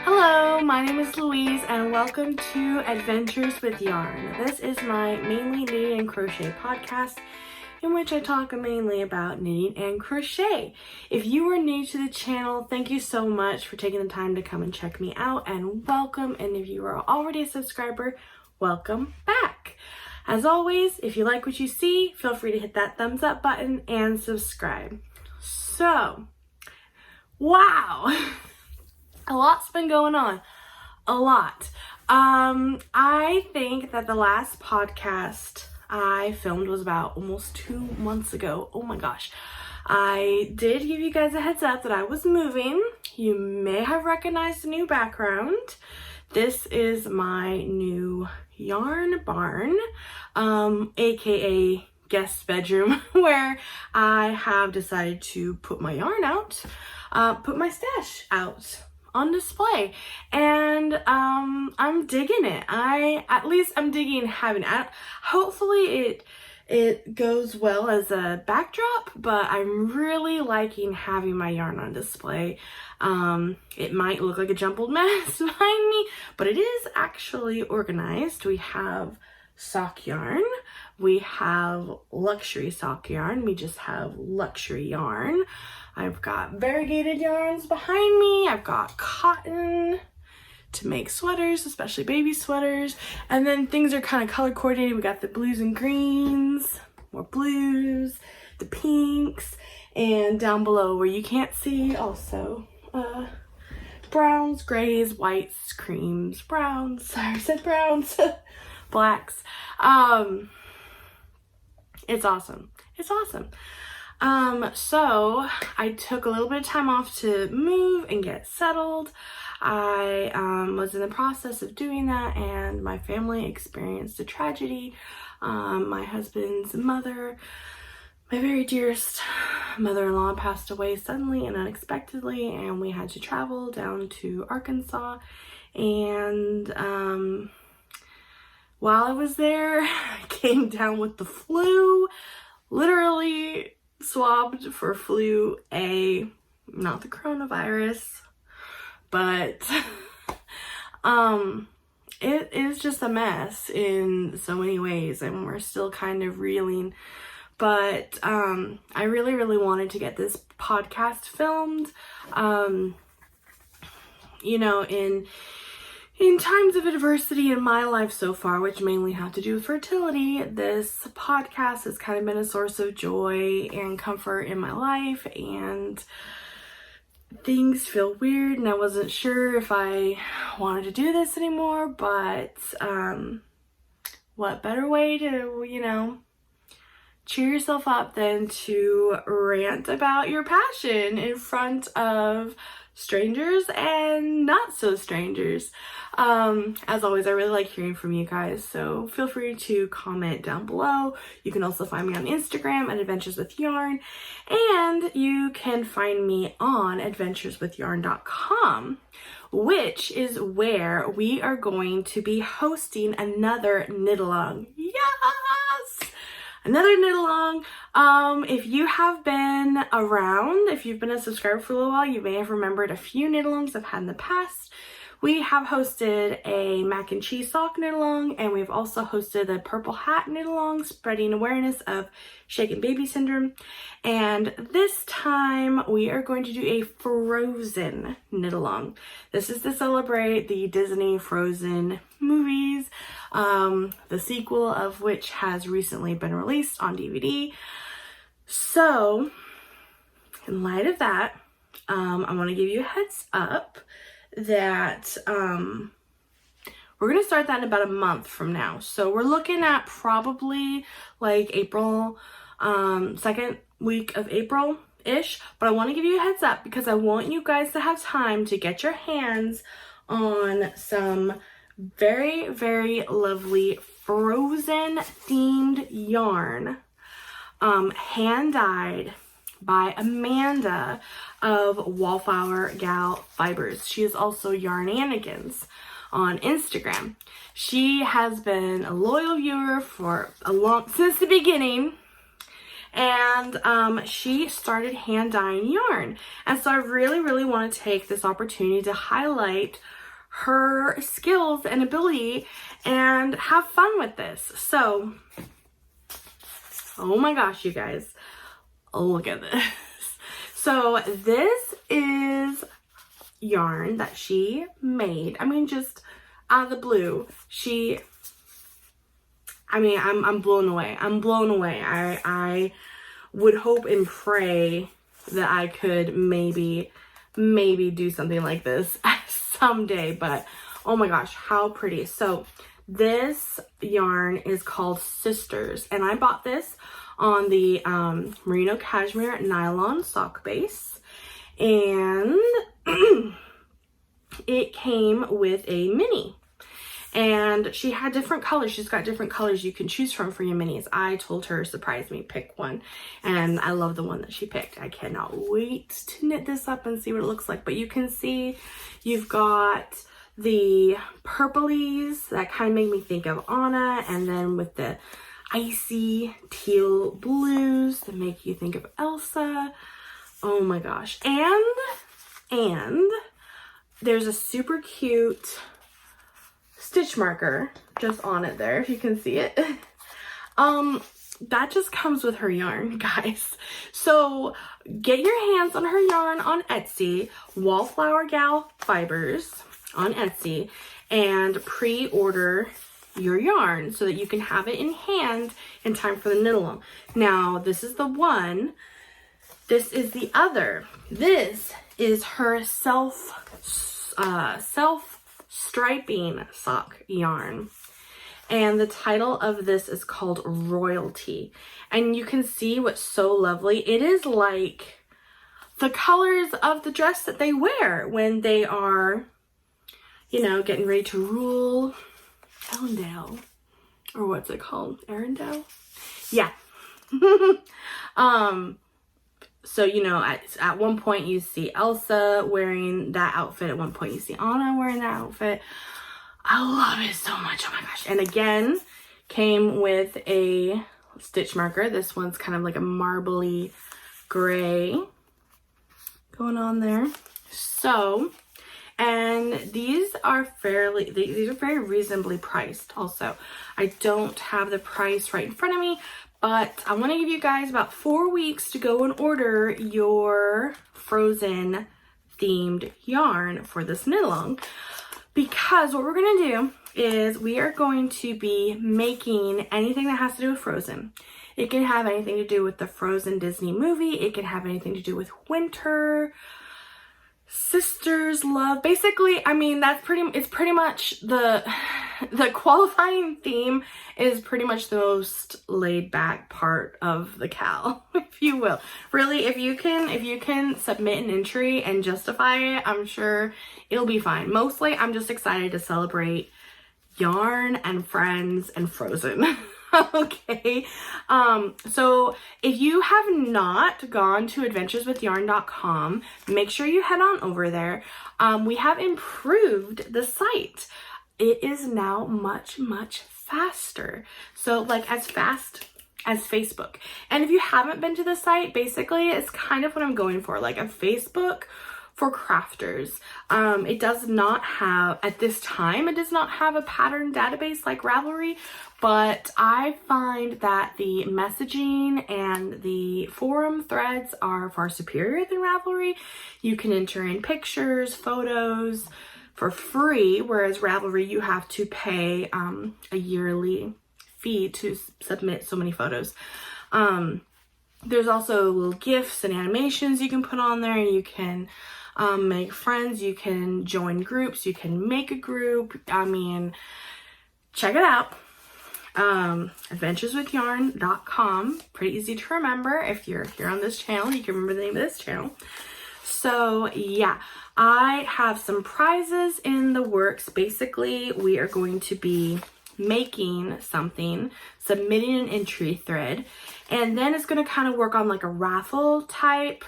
Hello, my name is Louise and welcome to Adventures with Yarn. This is my mainly knitting and crochet podcast in which I talk mainly about knitting and crochet. If you are new to the channel, thank you so much for taking the time to come and check me out and welcome. And if you are already a subscriber, welcome back. As always, if you like what you see, feel free to hit that thumbs up button and subscribe. So, wow. A lot's been going on. A lot. I think that the last podcast I filmed was about almost 2 months ago. Oh my gosh. I did give you guys a heads up that I was moving. You may have recognized the new background. This is my new yarn barn, aka guest bedroom, where I have decided to put my yarn out, put my stash out on display, and I'm digging it. I'm digging having it. Hopefully it goes well as a backdrop, but I'm really liking having my yarn on display. It might look like a jumbled mess behind me, but it is actually organized. We have sock yarn, we have luxury sock yarn, we just have luxury yarn. I've got variegated yarns behind me. I've got cotton to make sweaters, especially baby sweaters. And then things are kind of color coordinated. We got the blues and greens, more blues, the pinks, and down below where you can't see also browns, grays, whites, creams, browns, sorry, I said browns, blacks. It's awesome. It's awesome. So I took a little bit of time off to move and get settled. I was in the process of doing that, and my family experienced a tragedy. My husband's mother, my very dearest mother-in-law, passed away suddenly and unexpectedly, and we had to travel down to Arkansas. And while I was there, I came down with the flu, literally swabbed for flu A, not the coronavirus, but it is just a mess in so many ways, and we're still kind of reeling. But I really wanted to get this podcast filmed. You know, in times of adversity in my life so far, which mainly have to do with fertility, this podcast has kind of been a source of joy and comfort in my life, and things feel weird, and I wasn't sure if I wanted to do this anymore, but what better way to, you know, cheer yourself up than to rant about your passion in front of strangers and not so strangers. As always, I really like hearing from you guys, so feel free to comment down below. You can also find me on Instagram at Adventures with Yarn, and you can find me on adventureswithyarn.com, which is where we are going to be hosting another knit-along. Yes! Another knit-along. If you have been around, if you've been a subscriber for a little while, you may have remembered a few knit-alongs I've had in the past. We have hosted a mac and cheese sock knit-along, and we've also hosted a purple hat knit-along, spreading awareness of shaken baby syndrome. And this time we are going to do a Frozen knit-along. This is to celebrate the Disney Frozen movies, the sequel of which has recently been released on DVD. So, in light of that, I want to give you a heads up that we're going to start that in about a month from now. So we're looking at probably like April, second week of April-ish. But I want to give you a heads up because I want you guys to have time to get your hands on some very lovely Frozen themed yarn, hand dyed by Amanda of Wallflower Gal Fibers. She is also Yarnanigans on Instagram. She has been a loyal viewer for since the beginning, and she started hand dyeing yarn. And so I really want to take this opportunity to highlight her skills and ability and have fun with this. So, oh my gosh, you guys, look at this. So this is yarn that she made. I mean, just out of the blue. I'm blown away. I'm blown away. I would hope and pray that I could maybe do something like this someday, but oh my gosh, how pretty. So this yarn is called Sisters, and I bought this on the merino cashmere nylon sock base, and it came with a mini. And she had different colors. She's got different colors you can choose from for your minis. I told her, surprise me, pick one. And I love the one that she picked. I cannot wait to knit this up and see what it looks like. But you can see you've got the purplies that kind of make me think of Anna. And then with the icy teal blues that make you think of Elsa. Oh my gosh. And there's a super cute stitch marker just on it there, if you can see it. That just comes with her yarn, guys. So get your hands on her yarn on Etsy, Wallflower Gal Fibers on Etsy, and pre-order your yarn so that you can have it in hand in time for the knit-along. Now, this is the one. This is the other. This is her self-striping sock yarn. And the title of this is called Royalty. And you can see what's so lovely. It is like the colors of the dress that they wear when they are, you know, getting ready to rule Arendelle. Or what's it called? Arendelle? Yeah. So, you know, at one point you see Elsa wearing that outfit. At one point you see Anna wearing that outfit. I love it so much. Oh my gosh. And again, came with a stitch marker. This one's kind of like a marbly gray going on there. So, and these are very reasonably priced also. I don't have the price right in front of me, but I want to give you guys about 4 weeks to go and order your Frozen themed yarn for this knit-along. Because what we're going to do is we are going to be making anything that has to do with Frozen. It can have anything to do with the Frozen Disney movie. It can have anything to do with winter, sisters, love. Basically, I mean, it's pretty much the qualifying theme is pretty much the most laid back part of the cal, if you will. Really, if you can submit an entry and justify it, I'm sure it'll be fine. Mostly, I'm just excited to celebrate yarn and friends and Frozen. Okay, so if you have not gone to adventureswithyarn.com, make sure you head on over there. We have improved the site. It is now much faster. So like as fast as Facebook. And if you haven't been to the site, basically it's kind of what I'm going for, like a Facebook for crafters. It does not have, at this time, it does not have a pattern database like Ravelry, but I find that the messaging and the forum threads are far superior than Ravelry. You can enter in pictures, photos for free, whereas Ravelry you have to pay a yearly fee to submit so many photos. There's also little GIFs and animations you can put on there, and you can make friends, you can join groups, you can make a group. I mean, check it out. Adventureswithyarn.com. Pretty easy to remember. If you're here on this channel, you can remember the name of this channel. So yeah, I have some prizes in the works. Basically, we are going to be making something, submitting an entry thread, and then it's going to kind of work on like a raffle type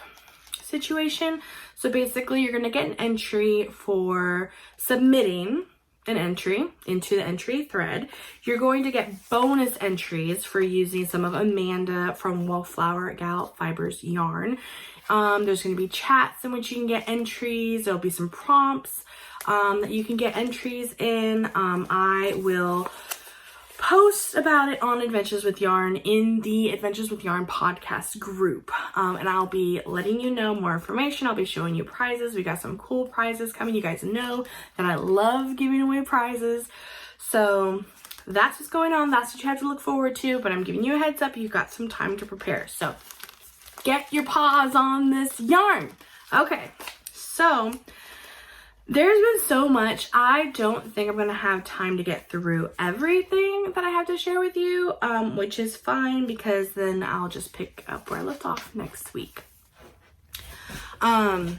situation. So basically, you're going to get an entry for submitting an entry into the entry thread, you're going to get bonus entries for using some of Amanda from Wallflower Gal Fibers yarn. There's going to be chats in which you can get entries. There'll be some prompts that you can get entries in. I will post about it on Adventures with Yarn in the Adventures with Yarn podcast group. And I'll be letting you know more information. I'll be showing you prizes. We got some cool prizes coming. You guys know that I love giving away prizes. So that's what's going on. That's what you have to look forward to. But I'm giving you a heads up. You've got some time to prepare. So get your paws on this yarn. Okay, so there's been so much. I don't think I'm going to have time to get through everything that I have to share with you, which is fine because then I'll just pick up where I left off next week. I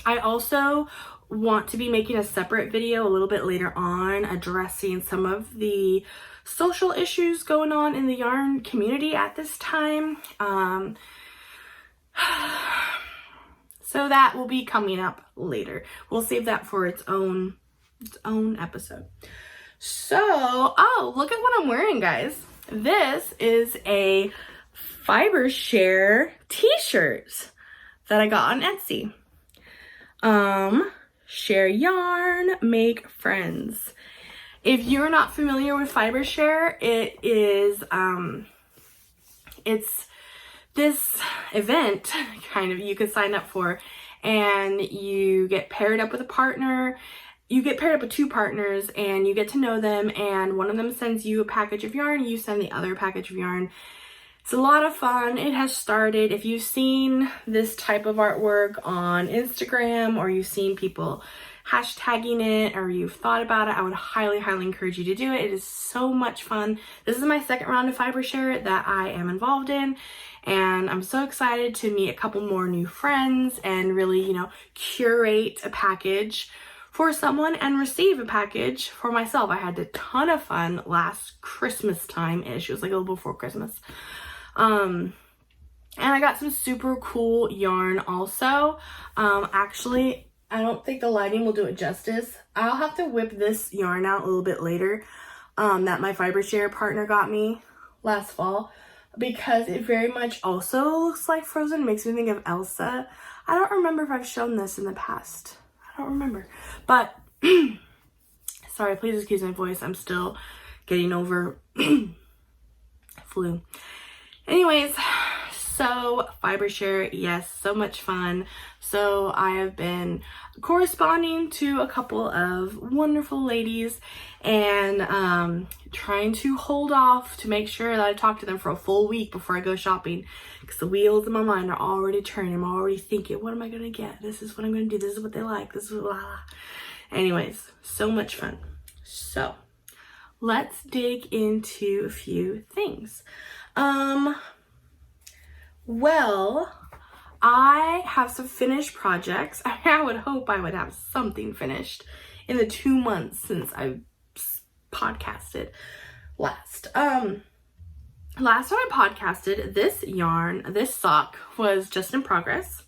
also want to be making a separate video a little bit later on addressing some of the social issues going on in the yarn community at this time. So that will be coming up later. We'll save that for its own episode. So, oh, look at what I'm wearing, guys. This is a Fiber Share t-shirt that I got on Etsy. Share yarn, make friends. If you're not familiar with Fiber Share, it is it's this event kind of you can sign up for, and you get paired up with a partner. You get paired up with two partners and you get to know them, and one of them sends you a package of yarn, you send the other package of yarn. It's a lot of fun. It has started. If you've seen this type of artwork on Instagram, or you've seen people hashtagging it, or you've thought about it, I would highly, highly encourage you to do it. It is so much fun. This is my second round of Fiber Share that I am involved in, and I'm so excited to meet a couple more new friends and really, you know, curate a package for someone and receive a package for myself. I had a ton of fun last Christmas time-ish. It was like a little before Christmas. And I got some super cool yarn also. Actually, I don't think the lighting will do it justice. I'll have to whip this yarn out a little bit later, that my Fiber Share partner got me last fall, because it very much also looks like Frozen. It makes me think of Elsa. I don't remember if I've shown this in the past. I don't remember. But, sorry, please excuse my voice. I'm still getting over flu. Anyways, so Fiber Share, yes, so much fun. So I have been corresponding to a couple of wonderful ladies and trying to hold off to make sure that I talk to them for a full week before I go shopping, because the wheels in my mind are already turning. I'm already thinking, what am I gonna get? This is what I'm gonna do. This is what they like. This is blah, blah. Anyways, so much fun. So let's dig into a few things. Well, I have some finished projects. I would hope I would have something finished in the 2 months since I podcasted last. Last time I podcasted, this sock was just in progress.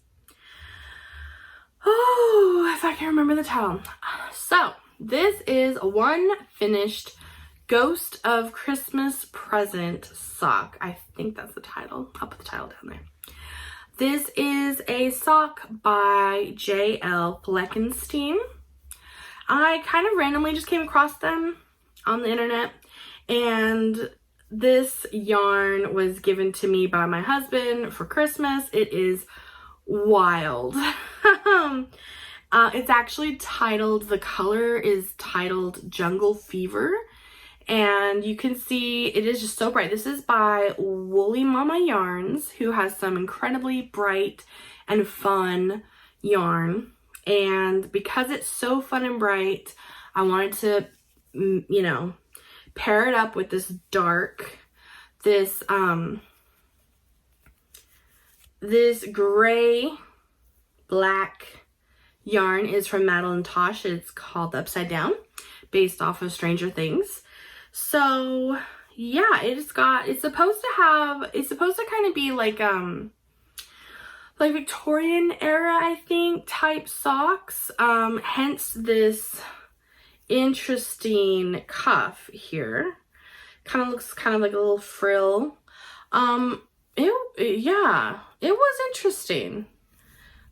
Oh, if I can remember the title. So, this is one finished Ghost of Christmas Present sock. I think that's the title. I'll put the title down there. This is a sock by J.L. Fleckenstein. I kind of randomly just came across them on the internet, and this yarn was given to me by my husband for Christmas. It is wild. It's actually titled, the color is titled Jungle Fever. And you can see it is just so bright. This is by Woolly Mama Yarns, who has some incredibly bright and fun yarn. And because it's so fun and bright, I wanted to, you know, pair it up with this dark, this gray black yarn is from Madeline Tosh. It's called Upside Down, based off of Stranger Things. So yeah, it's supposed to kind of be like Victorian era, I think, type socks. Hence this interesting cuff here. Kind of looks kind of like a little frill. Yeah, it was interesting.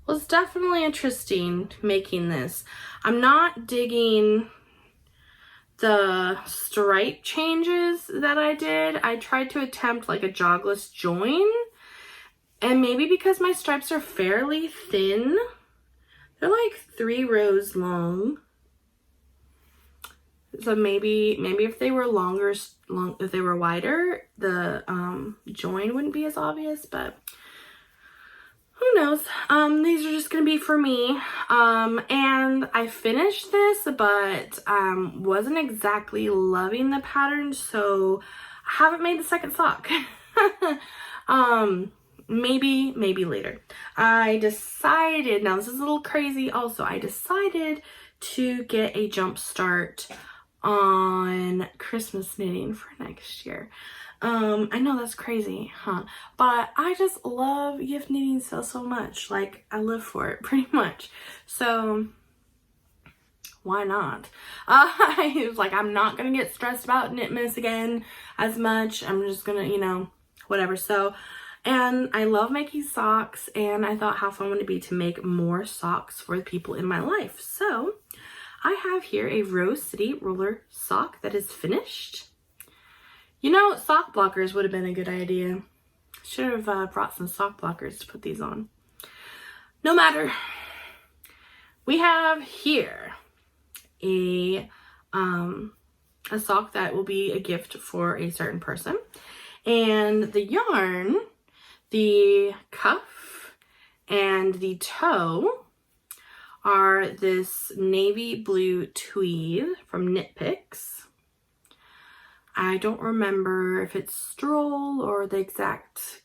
It was definitely interesting making this. I'm not digging the stripe changes that I did. I tried to attempt like a jogless join, and maybe because my stripes are fairly thin, they're like 3 rows long. So maybe if they were if they were wider, the join wouldn't be as obvious, but who knows? These are just gonna be for me. And I finished this, but wasn't exactly loving the pattern, so I haven't made the second sock. Maybe later. I decided, now this is a little crazy also, I decided to get a jump start on Christmas knitting for next year. I know that's crazy, huh? But I just love gift knitting so much. Like, I live for it pretty much. So why not? I was like, I'm not gonna get stressed about Knitmas again as much. I'm just gonna, you know, whatever. So, and I love making socks, and I thought how fun would it be to make more socks for the people in my life. So I have here a Rose City roller sock that is finished. You know, sock blockers would have been a good idea. Should have brought some sock blockers to put these on. No matter. We have here a sock that will be a gift for a certain person. And the yarn, the cuff, and the toe are this navy blue tweed from Knit Picks. I don't remember if it's Stroll or the exact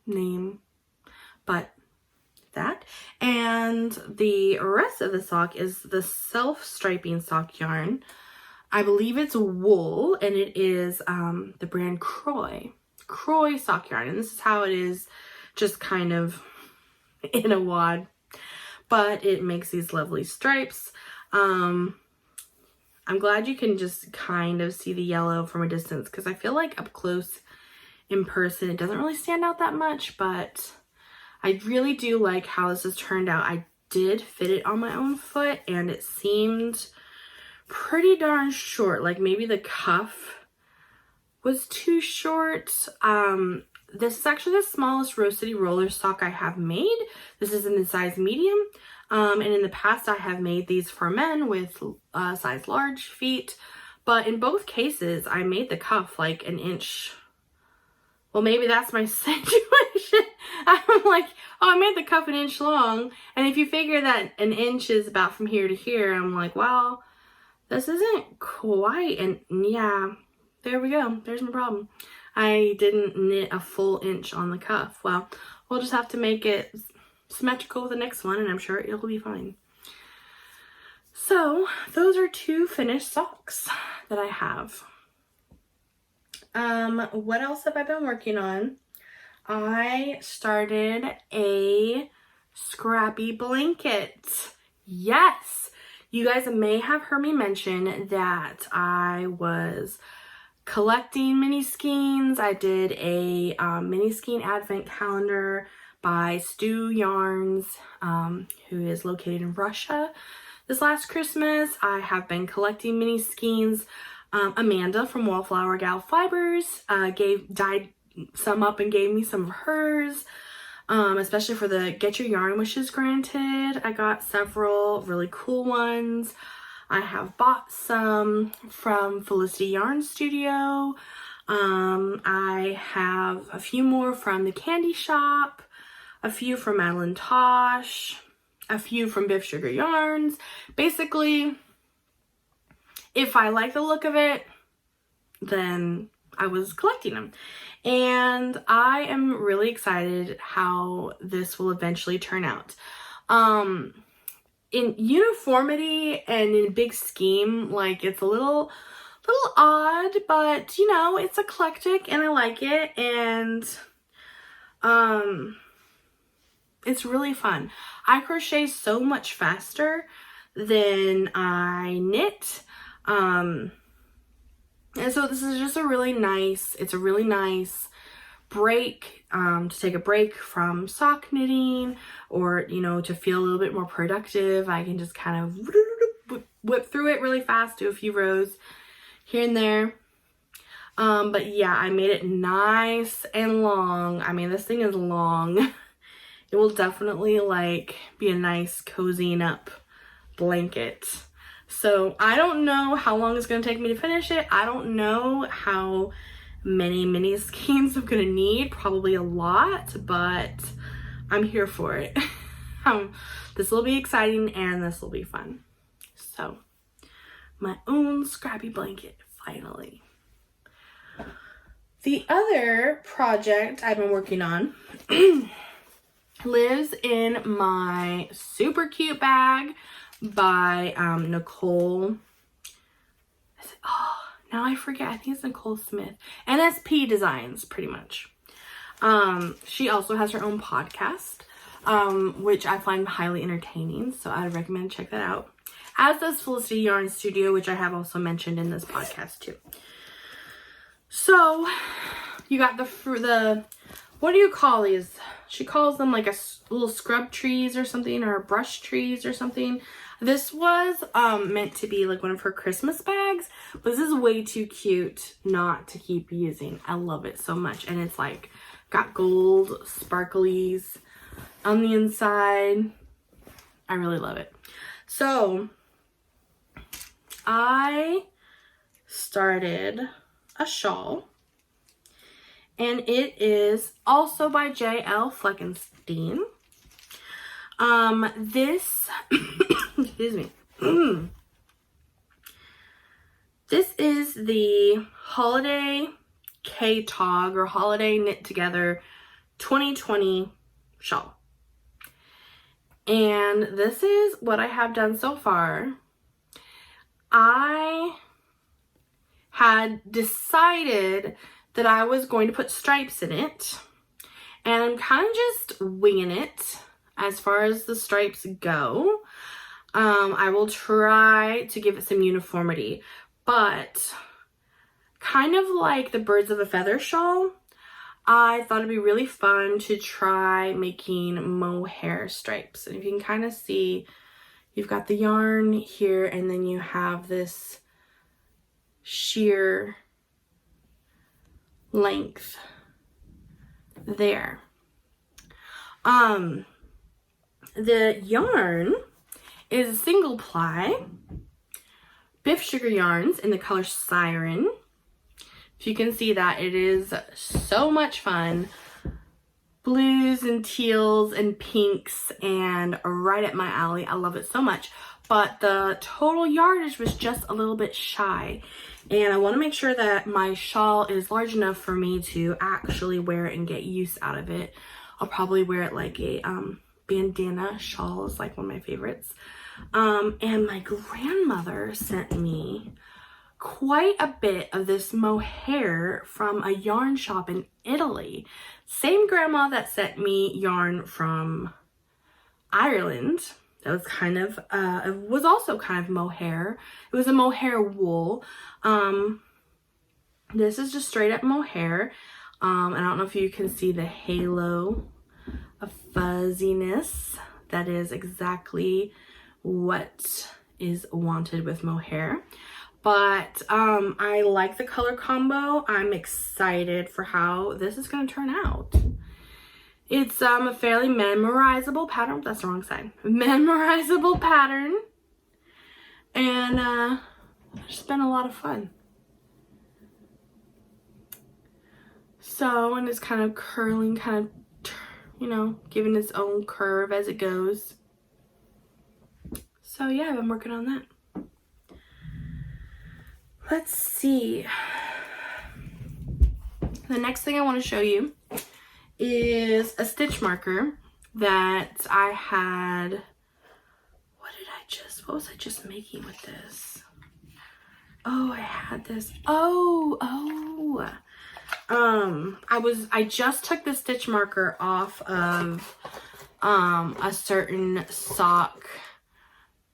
name, but that. And the rest of the sock is the self-striping sock yarn. I believe it's wool, and it is the brand Croy sock yarn. And this is how it is, just kind of in a wad. But it makes these lovely stripes. I'm glad you can just kind of see the yellow from a distance, because I feel like up close in person it doesn't really stand out that much, but I really do like how this has turned out. I did fit it on my own foot, and it seemed pretty darn short. Like maybe the cuff was too short. This is actually the smallest Rose City roller sock I have made. This is in the size medium. And in the past I have made these for men with size large feet. But in both cases, I made the cuff like an inch. Well, maybe that's my situation. I'm like, oh, I made the cuff an inch long. And if you figure that an inch is about from here to here, I'm like, well, this isn't quite. And yeah, there we go. There's my problem. I didn't knit a full inch on the cuff. Well, we'll just have to make it symmetrical with the next one, and I'm sure it'll be fine. So those are 2 finished socks that I have. What else have I been working on? I started a scrappy blanket. Yes! You guys may have heard me mention that I was collecting mini skeins. I did a mini skein advent calendar by Stu Yarns, who is located in Russia. This last Christmas, I have been collecting mini skeins. Amanda from Wallflower Gal Fibers dyed some up and gave me some of hers, especially for the Get Your Yarn Wishes Granted. I got several really cool ones. I have bought some from Felicity Yarn Studio. I have a few more from the Candy Shop, a few from Madeline Tosh, a few from Biff Sugar Yarns. Basically, if I like the look of it, then I was collecting them. And I am really excited how this will eventually turn out. In uniformity and in big scheme, like, it's a little odd, but you know, it's eclectic and I like it, and it's really fun. I crochet so much faster than I knit. And so this is just a really nice break, to take a break from sock knitting, or, you know, to feel a little bit more productive. I can just kind of whip through it really fast, do a few rows here and there. But yeah, I made it nice and long. I mean, this thing is long. It will definitely like be a nice cozying up blanket. So I don't know how long it's going to take me to finish it. I don't know how many mini skeins I'm going to need. Probably a lot, but I'm here for it. This will be exciting and this will be fun. So my own scrappy blanket, finally. The other project I've been working on lives in my super cute bag by Nicole. Oh, now I forget. I think it's Nicole Smith. NSP Designs, pretty much. She also has her own podcast, which I find highly entertaining, so I would recommend check that out. As does Felicity Yarn Studio, which I have also mentioned in this podcast too. So you got the what do you call these? She calls them like a little scrub trees or something, or brush trees or something. This was meant to be like one of her Christmas bags, but this is way too cute not to keep using. I love it so much. And it's like got gold sparklies on the inside. I really love it. So I started a shawl, and it is also by J.L. Fleckenstein. This, excuse me, this is the Holiday K-Tog, or Holiday Knit Together 2020 shawl. And this is what I have done so far. I had decided that I was going to put stripes in it, and I'm kind of just winging it as far as the stripes go. I will try to give it some uniformity, but kind of like the Birds of a Feather shawl, I thought it'd be really fun to try making mohair stripes. And if you can kind of see, you've got the yarn here, and then you have this sheer length there. The yarn is a single ply Biff Sugar yarns in the color Siren. If you can see that, it is so much fun. Blues and teals and pinks, and right up my alley. I love it so much. But the total yardage was just a little bit shy, and I want to make sure that my shawl is large enough for me to actually wear it and get use out of it. I'll probably wear it like a bandana shawl, is like one of my favorites. And my grandmother sent me quite a bit of this mohair from a yarn shop in Italy. Same grandma that sent me yarn from Ireland. That was kind of, it was also kind of mohair. It was a mohair wool. This is just straight up mohair. I don't know if you can see the halo of fuzziness. That is exactly what is wanted with mohair. But I like the color combo. I'm excited for how this is going to turn out. It's a fairly memorizable pattern. That's the wrong side. Memorizable pattern. And it's been a lot of fun. So, and it's kind of curling, kind of, you know, giving its own curve as it goes. So yeah, I've been working on that. Let's see. The next thing I want to show you is a stitch marker that I had. What was I just making with this? Oh, I had this. I just took the stitch marker off of a certain sock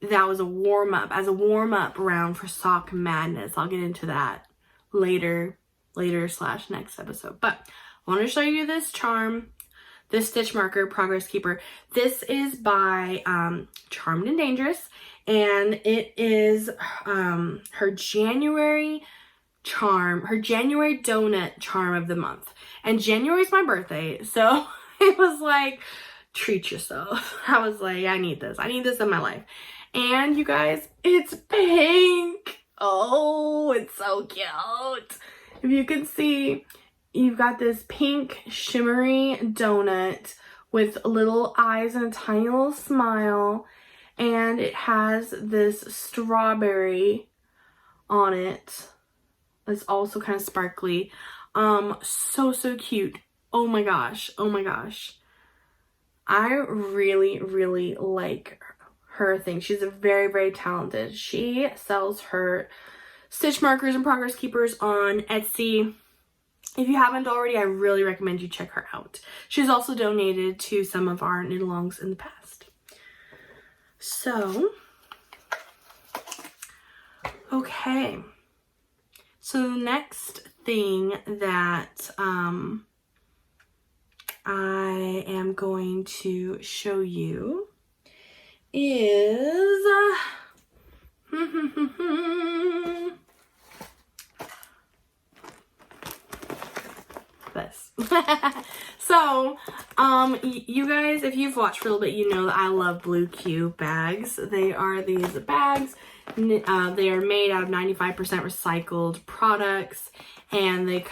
that was a warm-up, as a warm-up round for Sock Madness. I'll get into that later / next episode. But I want to show you this charm, this stitch marker, Progress Keeper. This is by Charmed and Dangerous, and it is her January charm, her January donut charm of the month. And January is my birthday, so it was like, treat yourself. I was like, I need this in my life. And you guys, it's pink. Oh, it's so cute. If you can see, you've got this pink shimmery donut with little eyes and a tiny little smile. And it has this strawberry on it. It's also kind of sparkly. So cute. Oh my gosh. I really like her thing. She's very talented. She sells her stitch markers and Progress Keepers on Etsy. If you haven't already, I really recommend you check her out. She's also donated to some of our knit-alongs in the past. So, okay. So the next thing that I am going to show you is this. So, you guys, if you've watched for a little bit, you know that I love Blue Q bags. They are these bags. They are made out of 95% recycled products, and they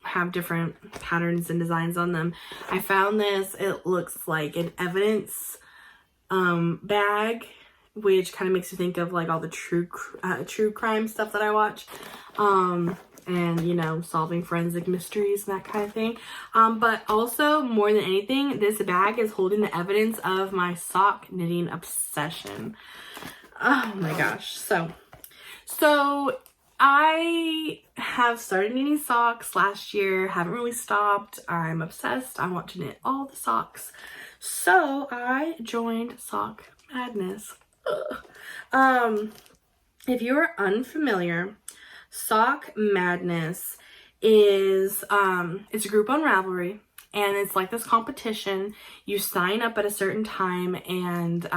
have different patterns and designs on them. I found this. It looks like an evidence bag, which kind of makes you think of like all the true crime stuff that I watch. And, you know, solving forensic mysteries and that kind of thing. But also, more than anything, this bag is holding the evidence of my sock knitting obsession. Oh my gosh. So I have started knitting socks last year, haven't really stopped. I'm obsessed. I want to knit all the socks. So I joined Sock Madness. If you are unfamiliar, Sock Madness is it's a group on Ravelry, and it's like this competition. You sign up at a certain time, and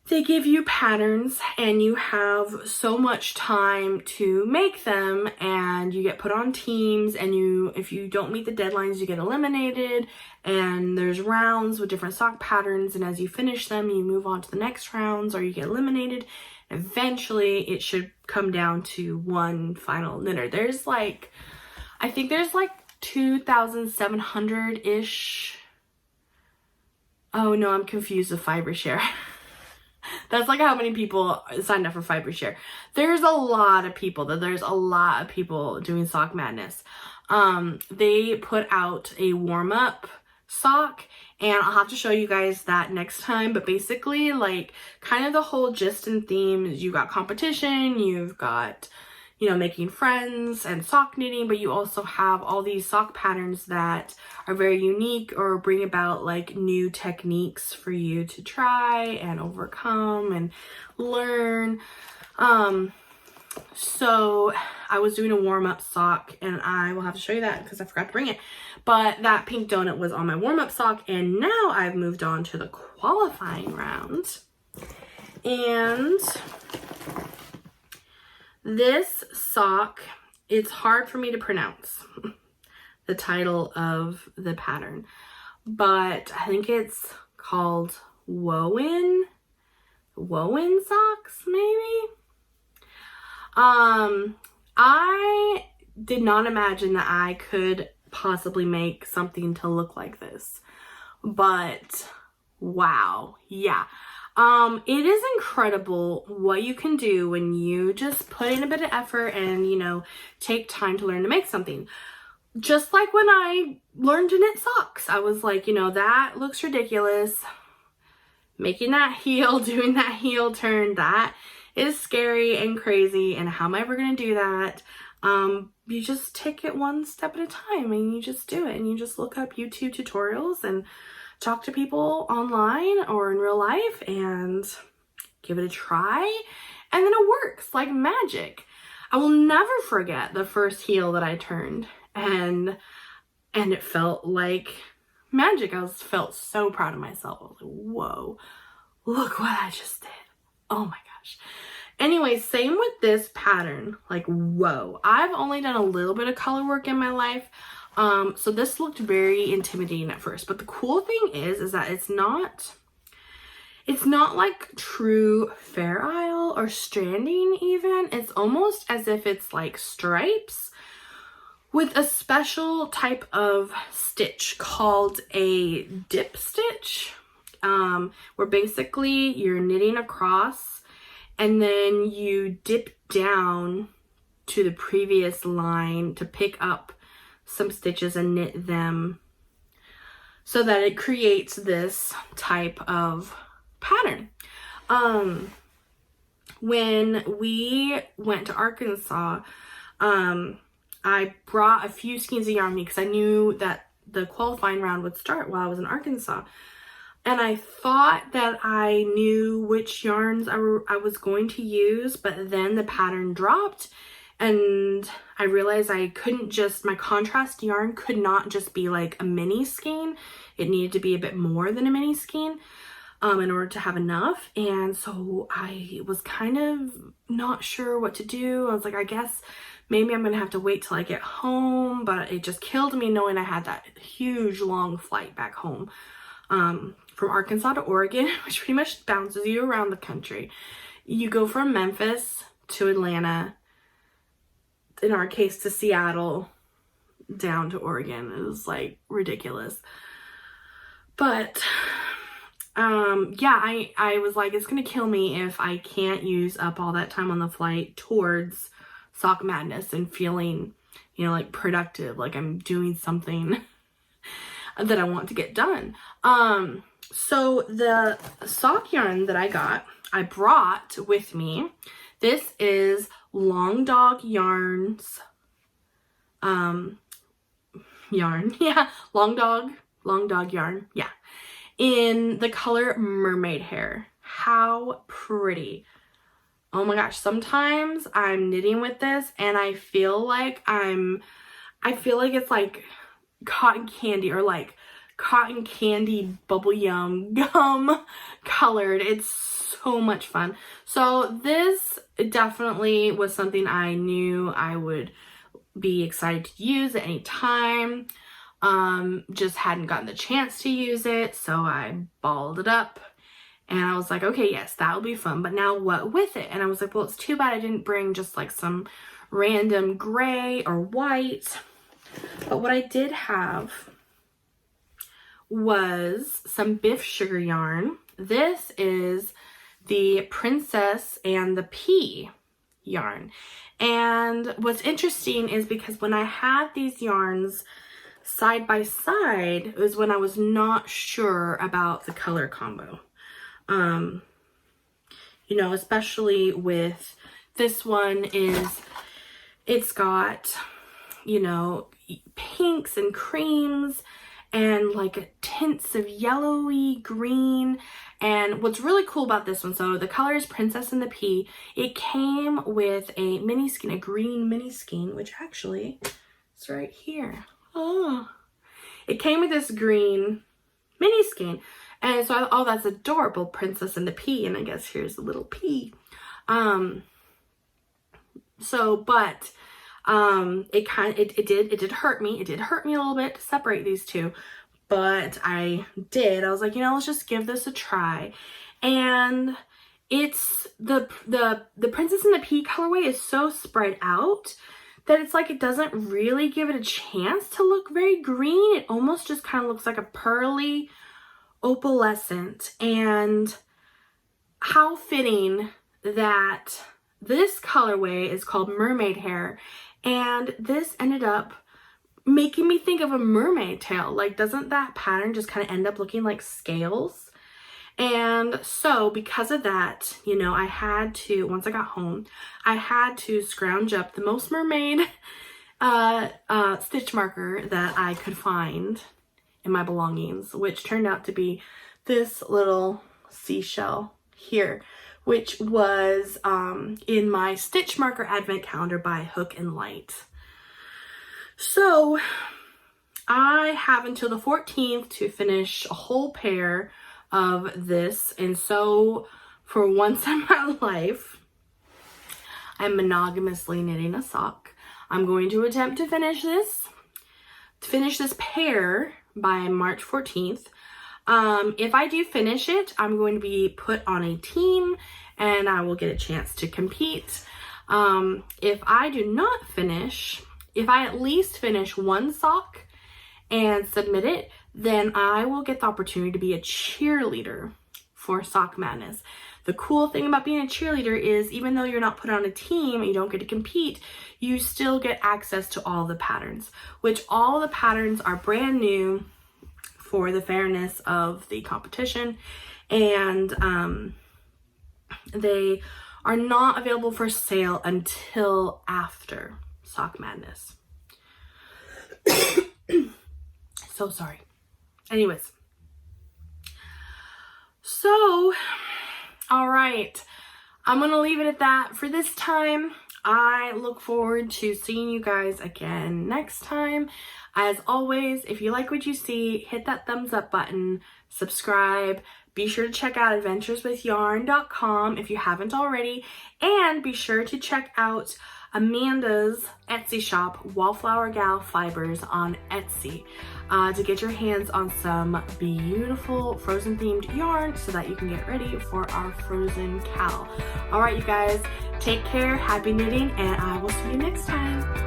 they give you patterns, and you have so much time to make them, and you get put on teams, and if you don't meet the deadlines, you get eliminated. And there's rounds with different sock patterns, and as you finish them, you move on to the next rounds, or you get eliminated. Eventually, it should come down to one final knitter. There's like, I think there's like 2,700-ish. Oh no, I'm confused with FiberShare. That's like how many people signed up for FiberShare. There's a lot of people doing Sock Madness. They put out a warm-up sock, and I'll have to show you guys that next time. But basically, like, kind of the whole gist and theme is you got competition, you've got, you know, making friends and sock knitting, but you also have all these sock patterns that are very unique or bring about like new techniques for you to try and overcome and learn. So I was doing a warm-up sock, and I will have to show you that because I forgot to bring it. But that pink donut was on my warm-up sock, and now I've moved on to the qualifying round. And this sock, it's hard for me to pronounce the title of the pattern, but I think it's called Woven socks, maybe? I did not imagine that I could possibly make something to look like this, but wow, yeah. It is incredible what you can do when you just put in a bit of effort and, you know, take time to learn to make something. Just like when I learned to knit socks, I was like, you know, that looks ridiculous. Making that heel, doing that heel turn, that is scary and crazy, and how am I ever going to do that? You just take it one step at a time, and you just do it, and you just look up YouTube tutorials and talk to people online or in real life, and give it a try, and then it works like magic. I will never forget the first heel that I turned, and it felt like magic. I felt so proud of myself. I was like, whoa, look what I just did. Oh my gosh. Anyway, same with this pattern. Like, whoa. I've only done a little bit of color work in my life. So this looked very intimidating at first. But the cool thing is that it's not like true Fair Isle or stranding even. It's almost as if it's like stripes with a special type of stitch called a dip stitch, where basically you're knitting across and then you dip down to the previous line to pick up some stitches and knit them so that it creates this type of pattern. When we went to Arkansas, I brought a few skeins of yarn with me because I knew that the qualifying round would start while I was in Arkansas. And I thought that I knew which yarns I was going to use, but then the pattern dropped and I realized I couldn't just, my contrast yarn could not just be like a mini skein. It needed to be a bit more than a mini skein in order to have enough. And so I was kind of not sure what to do. I was like, I guess maybe I'm gonna have to wait till I get home, but it just killed me knowing I had that huge long flight back home. From Arkansas to Oregon, which pretty much bounces you around the country. You go from Memphis to Atlanta, in our case to Seattle, down to Oregon. It was like ridiculous. But yeah, I was like, it's gonna kill me if I can't use up all that time on the flight towards Sock Madness and feeling, you know, like productive, like I'm doing something that I want to get done. So the sock yarn that I brought with me. This is Long Dog Yarns yarn. Yeah, Long Dog yarn. Yeah. In the color Mermaid Hair. How pretty. Oh my gosh, sometimes I'm knitting with this and I feel like it's like cotton candy or like cotton candy bubble gum colored. It's so much fun. So this definitely was something I knew I would be excited to use at any time. Just hadn't gotten the chance to use it, so I balled it up and I was like, okay, yes, that'll be fun, but now what with it? And I was like, well, it's too bad I didn't bring just like some random gray or white. But what I did have was some Biff Sugar yarn. This is the Princess and the Pea yarn. And what's interesting is because when I had these yarns side by side, it was when I was not sure about the color combo. You know, especially with this one it's got, you know, pinks and creams and like tints of yellowy green. And what's really cool about this one, so the color is Princess and the Pea. It came with a mini skein, a green mini skein, which actually is right here. Oh, it came with this green mini skein. And so I thought, oh, that's adorable, Princess and the Pea. And I guess here's the little pea. It did hurt me. It did hurt me a little bit to separate these two, but I was like, you know, let's just give this a try. And it's the Princess and the Pea colorway is so spread out that it's like it doesn't really give it a chance to look very green. It almost just kind of looks like a pearly opalescent. And how fitting that this colorway is called Mermaid Hair, and this ended up making me think of a mermaid tail. Like, doesn't that pattern just kind of end up looking like scales? And so because of that, you know, I had to, once I got home, I had to scrounge up the most mermaid stitch marker that I could find in my belongings, which turned out to be this little seashell here, which was in my stitch marker advent calendar by Hook and Light. So I have until the 14th to finish a whole pair of this, and so for once in my life, I'm monogamously knitting a sock. I'm going to attempt to finish this pair by March 14th. If I do finish it, I'm going to be put on a team and I will get a chance to compete. If I do not finish, if I at least finish one sock and submit it, then I will get the opportunity to be a cheerleader for Sock Madness. The cool thing about being a cheerleader is even though you're not put on a team and you don't get to compete, you still get access to all the patterns, which all the patterns are brand new for the fairness of the competition, and they are not available for sale until after Sock Madness. So sorry. Anyways. So, all right. I'm going to leave it at that for this time. I look forward to seeing you guys again next time. As always, if you like what you see, hit that thumbs up button, subscribe. Be sure to check out adventureswithyarn.com if you haven't already, and be sure to check out Amanda's Etsy shop, Wallflower Gal Fibers, on Etsy to get your hands on some beautiful Frozen themed yarn so that you can get ready for our Frozen Cal. All right, you guys, take care, happy knitting, and I will see you next time.